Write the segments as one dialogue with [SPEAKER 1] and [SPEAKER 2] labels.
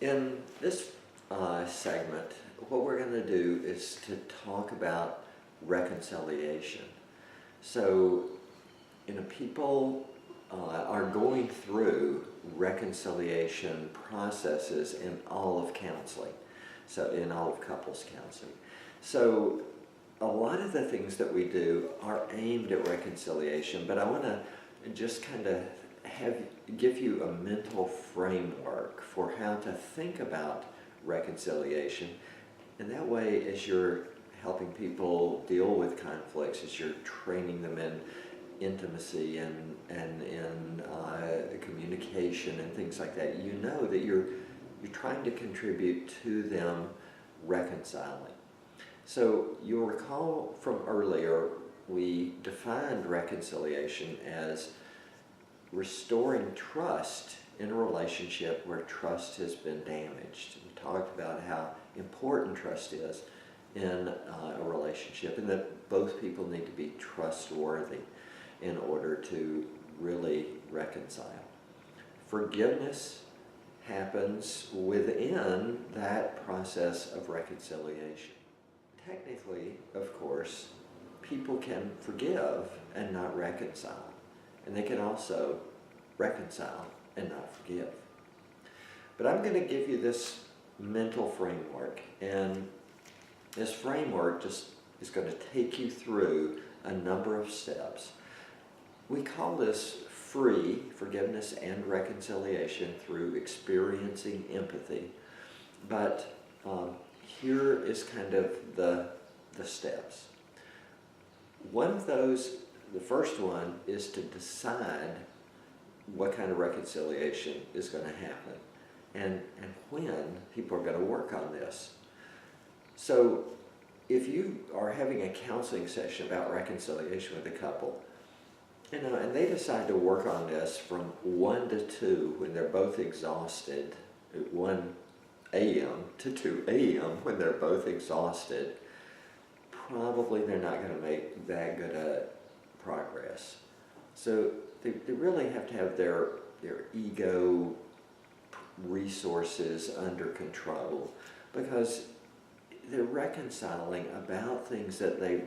[SPEAKER 1] In this segment, what we're going to do is to talk about reconciliation. So, people are going through reconciliation processes in all of counseling, so in all of couples counseling. So, a lot of the things that we do are aimed at reconciliation, but I want to just kind of give you a mental framework for how to think about reconciliation, and that way, as you're helping people deal with conflicts, as you're training them in intimacy and in communication and things like that, you know that you're trying to contribute to them reconciling. So you'll recall from earlier, we defined reconciliation as restoring trust in a relationship where trust has been damaged. We talked about how important trust is in a relationship, and that both people need to be trustworthy in order to really reconcile. Forgiveness happens within that process of reconciliation. Technically, of course, people can forgive and not reconcile. And they can also reconcile and not forgive. But I'm going to give you this mental framework, and this framework just is going to take you through a number of steps. We call this free forgiveness and reconciliation through experiencing empathy. But here is kind of the steps. One of those, the first one, is to decide what kind of reconciliation is going to happen and when people are going to work on this. So if you are having a counseling session about reconciliation with a couple, and they decide to work on this from 1 to 2 when they're both exhausted, 1 a.m. to 2 a.m. when they're both exhausted, probably they're not going to make that good a progress. So they really have to have their ego resources under control, because they're reconciling about things that they've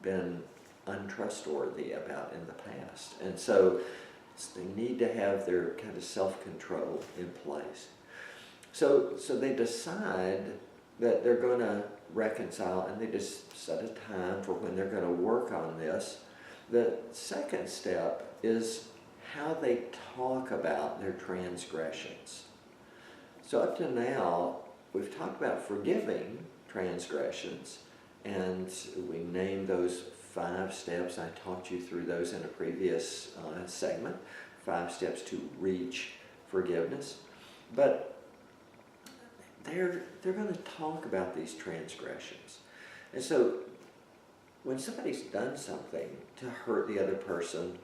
[SPEAKER 1] been untrustworthy about in the past. And so they need to have their kind of self-control in place. So they decide that they're going to reconcile, and they just set a time for when they're going to work on this. The second step is how they talk about their transgressions. So up to now, we've talked about forgiving transgressions, and we named those 5 steps. I taught you through those in a previous segment, 5 steps to reach forgiveness. But they're going to talk about these transgressions. And so when somebody's done something to hurt the other person,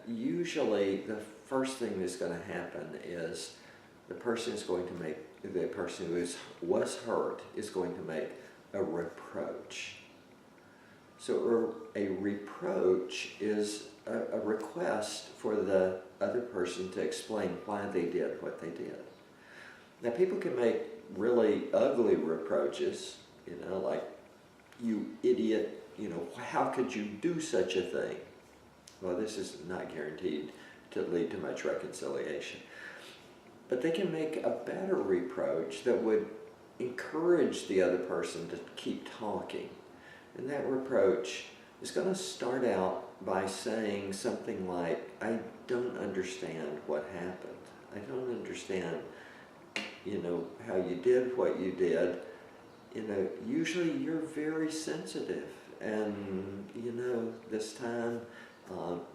[SPEAKER 1] usually the first thing that's going to happen is the person who was hurt is going to make a reproach. So a reproach is a request for the other person to explain why they did what they did. Now, people can make really ugly reproaches, like, "You idiot, how could you do such a thing?" Well, this is not guaranteed to lead to much reconciliation. But they can make a better reproach that would encourage the other person to keep talking. And that reproach is going to start out by saying something like, "I don't understand what happened. I don't understand how you did what you did. Usually you're very sensitive, and this time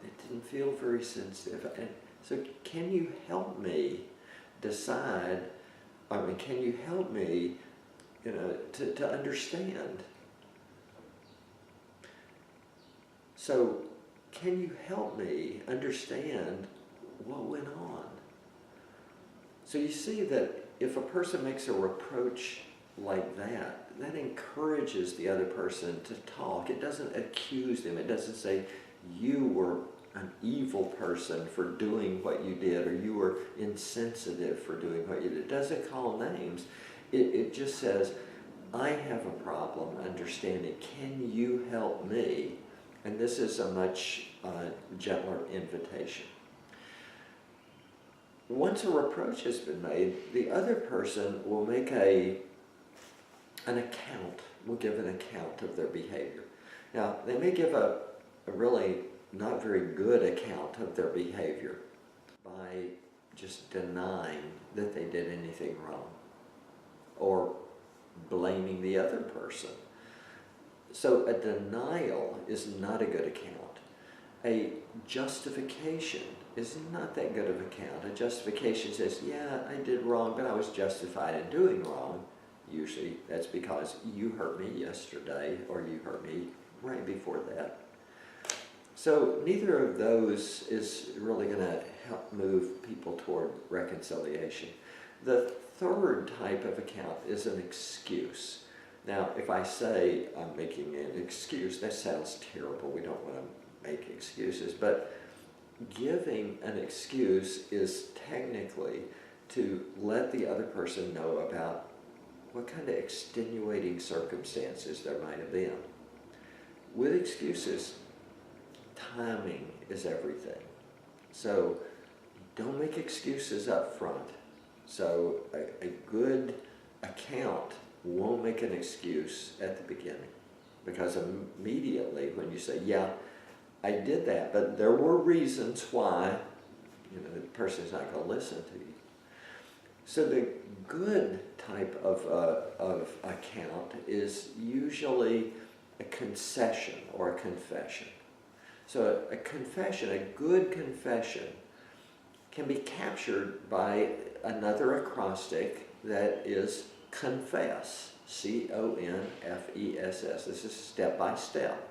[SPEAKER 1] it didn't feel very sensitive. And so can you help me decide, can you help me, to understand? So can you help me understand what went on?" So you see that if a person makes a reproach like that, that encourages the other person to talk. It doesn't accuse them. It doesn't say, "You were an evil person for doing what you did, or you were insensitive for doing what you did. It doesn't call names. It just says, I have a problem understanding. Can you help me? And this is a much gentler invitation. Once a reproach has been made, the other person will make an account, will give an account of their behavior. Now, they may give a really not very good account of their behavior by just denying that they did anything wrong or blaming the other person. So a denial is not a good account. A justification is not that good of an account. A justification says, yeah, I did wrong, but I was justified in doing wrong. Usually that's because you hurt me yesterday or you hurt me right before that. So neither of those is really going to help move people toward reconciliation. The third type of account is an excuse. Now, if I say I'm making an excuse, that sounds terrible. We don't want to make excuses, but giving an excuse is technically to let the other person know about what kind of extenuating circumstances there might have been. With excuses, timing is everything. So don't make excuses up front. So a good account won't make an excuse at the beginning, because immediately when you say, yeah, I did that, but there were reasons why, the person's not going to listen to you. So the good type of account is usually a concession or a confession. So a confession, a good confession, can be captured by another acrostic that is confess, C-O-N-F-E-S-S. This is step by step.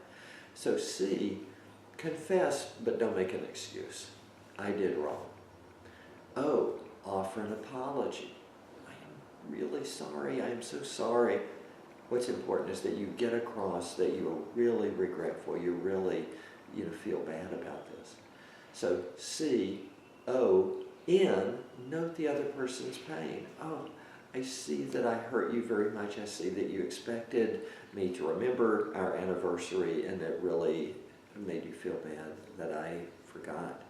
[SPEAKER 1] So C, confess, but don't make an excuse. I did wrong. O, offer an apology. I am really sorry. I am so sorry. What's important is that you get across that you are really regretful. You really, feel bad about this. So C, O, N, note the other person's pain. Oh, I see that I hurt you very much. I see that you expected me to remember our anniversary, and that really made you feel bad that I forgot.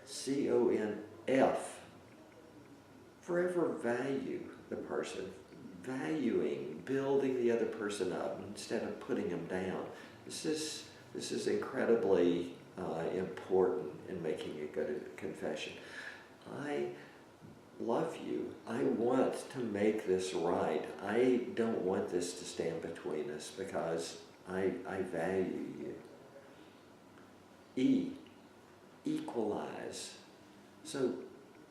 [SPEAKER 1] C-O-N-F, forever value the person, valuing, building the other person up instead of putting them down. This is incredibly important in making a good confession. I love you. I want to make this right. I don't want this to stand between us because I value you. E, equalize. So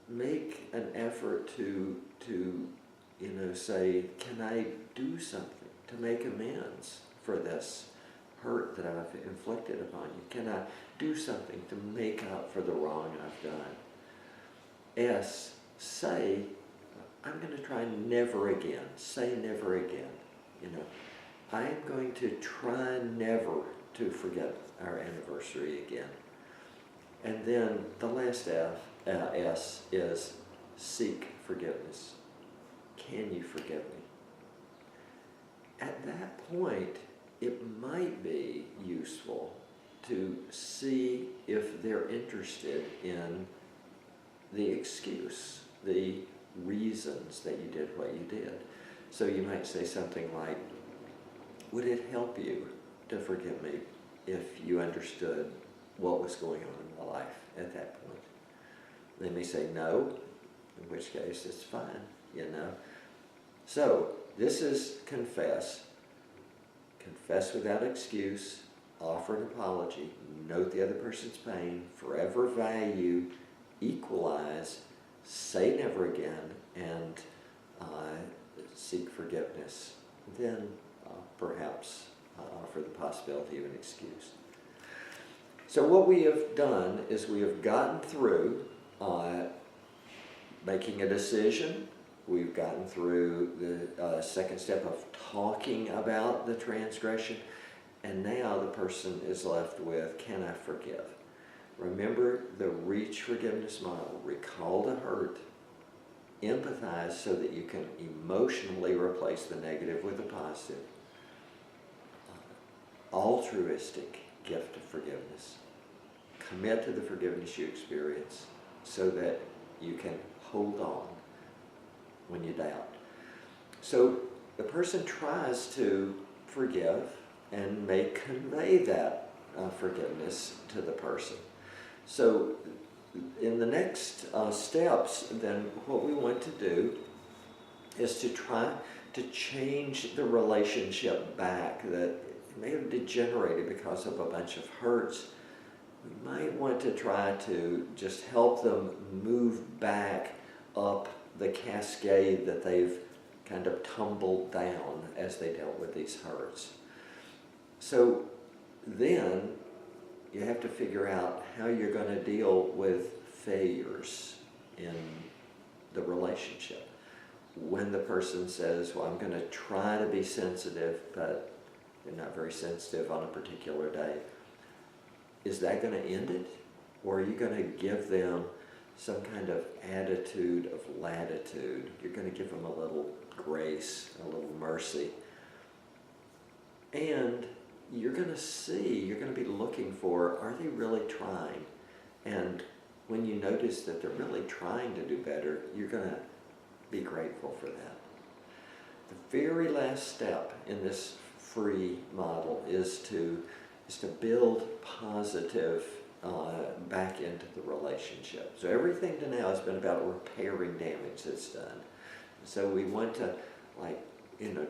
[SPEAKER 1] make an effort to say, can I do something to make amends for this hurt that I've inflicted upon you? Can I do something to make up for the wrong I've done? S, say, I'm going to try never again. Say never again. I'm going to try never to forget our anniversary again. And then the last S is seek forgiveness. Can you forgive me? At that point, it might be useful to see if they're interested in the excuse, the reasons that you did what you did. So you might say something like, would it help you to forgive me if you understood what was going on in my life at that point? They may say no, in which case it's fine, So this is confess. Confess without excuse, offer an apology, note the other person's pain, forever value, equalize, say never again, and seek forgiveness. Then perhaps offer the possibility of an excuse. So what we have done is we have gotten through making a decision. We've gotten through the second step of talking about the transgression, and now the person is left with, can I forgive? Remember the reach forgiveness model. Recall the hurt. Empathize so that you can emotionally replace the negative with the positive. Altruistic gift of forgiveness. Commit to the forgiveness you experience so that you can hold on when you doubt. So the person tries to forgive and may convey that forgiveness to the person. So in the next steps, then what we want to do is to try to change the relationship back that may have degenerated because of a bunch of hurts. We might want to try to just help them move back up the cascade that they've kind of tumbled down as they dealt with these hurts. So then you have to figure out how you're going to deal with failures in the relationship. When the person says, well, I'm going to try to be sensitive, but you're not very sensitive on a particular day, is that going to end it? Or are you going to give them some kind of attitude of latitude? You're going to give them a little grace, a little mercy. And you're going to be looking for, are they really trying? And when you notice that they're really trying to do better, you're going to be grateful for that. The very last step in this free model is to build positive back into the relationship. So everything to now has been about repairing damage that's done. So we want to,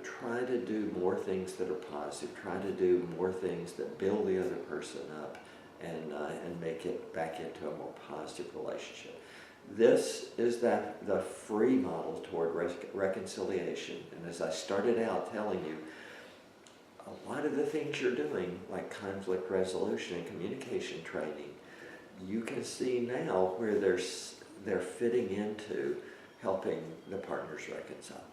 [SPEAKER 1] try to do more things that are positive, try to do more things that build the other person up and make it back into a more positive relationship. This is the free model toward reconciliation. And as I started out telling you, a lot of the things you're doing, like conflict resolution and communication training, you can see now where they're fitting into helping the partners reconcile.